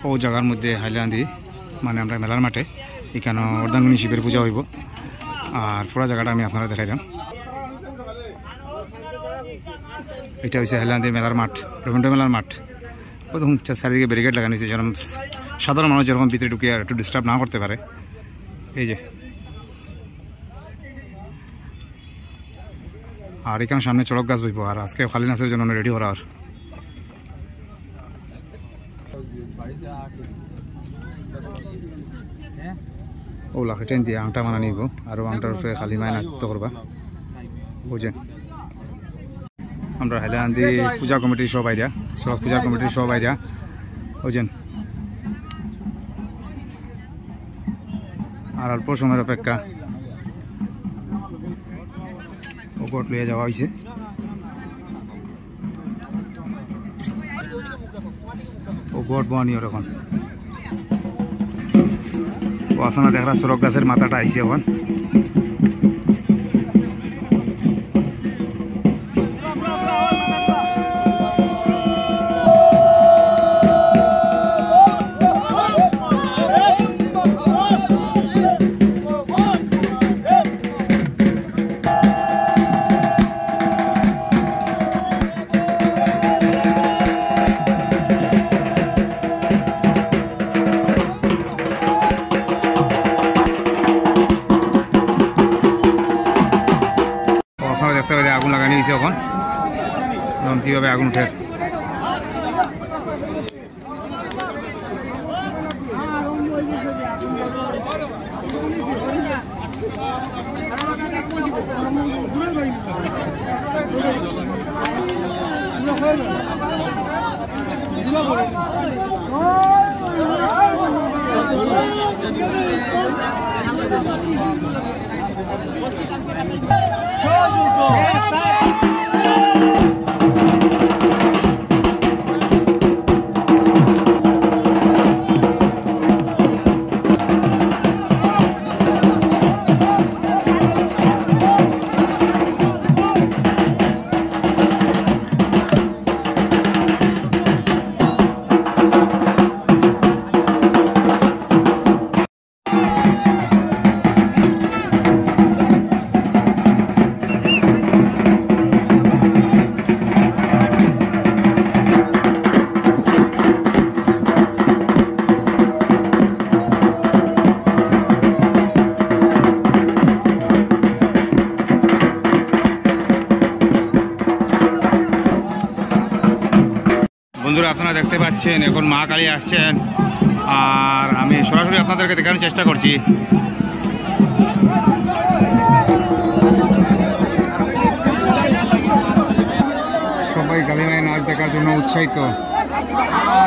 ও জায়গার মধ্যে হাইলাকান্দি মানে আমরা মেলার মাঠে এখানে অর্ধাঙ্গিনী শিবের পূজা হইব আর পুরো জায়গাটা আমি আপনারা দেখাইলাম। এটা হচ্ছে হাইলাকান্দির মেলার মাঠ, রবীন্দ্র মেলার মাঠ। প্রথম চারিদিকে ব্যারিকেড লাগানো হয়েছে যেরকম সাধারণ মানুষ যেরকম ভিতরে ঢুকে আর একটু ডিস্টার্ব না করতে পারে। এই যে আর এখানে সামনে চড়ক গাছ বইব আর আজকে খালি নাচের জন্য রেডি করার। ও লাখেটেন দিয়ে আংটা মানা নিব আর আংটার উপরে খালি মায় নাচতে করবা বুঝেন। আমরা হাইলাকান্দি পূজা কমিটির সব আইডিয়া, সব পূজা কমিটির সব আইডিয়া বুঝেন। আর অল্প সময়ের অপেক্ষা ওপর লিয়ে যাওয়া হয়েছে। ও গোট বানিয়ে এখন ও আসলে দেখা সড়ক গাছের মাথাটা আইছে এখন। দেখতে পাই আগুন লাগানো হয়েছে এখন, এখন কিভাবে আগুন উঠে। বন্ধুরা আপনারা দেখতে পাচ্ছেন এখন মা কালী আসছেন আর আমি সরাসরি আপনাদেরকে দেখানোর চেষ্টা করছি। সবাই কালী মায়ের নাচ দেখার জন্য উৎসাহিত,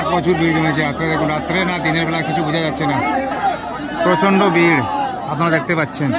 প্রচুর ভিড় জমেছে। রাত্রে দেখুন, রাত্রে না দিনের বেলা কিছু বোঝা যাচ্ছে না, প্রচন্ড ভিড় আপনারা দেখতে পাচ্ছেন।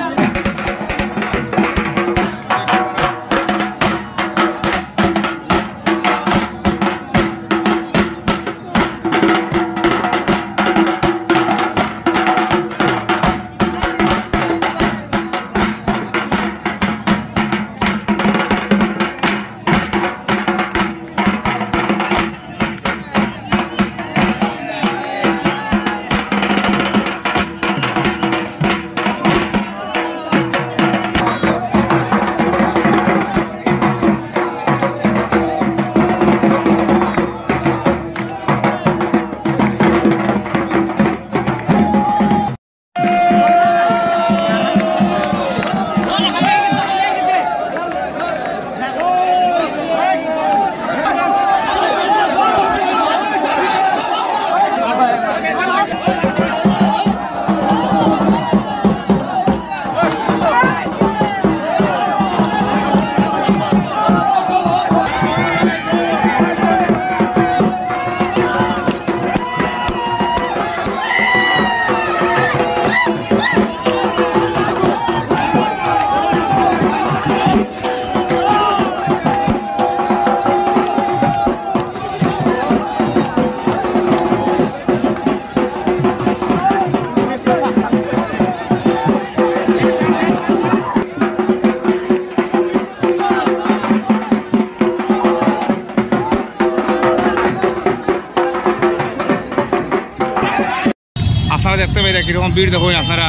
আপনারা দেখতে পাই কীরকম ভিড় দেখুন আপনারা।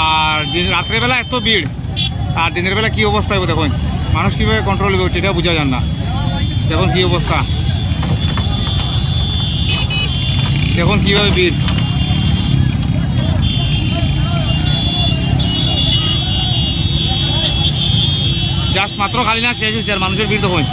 আর রাত্রেবেলা এত ভিড়, আর দিনের বেলা কী অবস্থা হবে দেখুন, মানুষ কীভাবে কন্ট্রোল হবে সেটা বোঝা যান না। দেখুন কী অবস্থা, দেখুন কীভাবে ভিড়। জাস্ট মাত্র খালি না শেষ হয়েছে, আর মানুষের ভিড় দেখুন।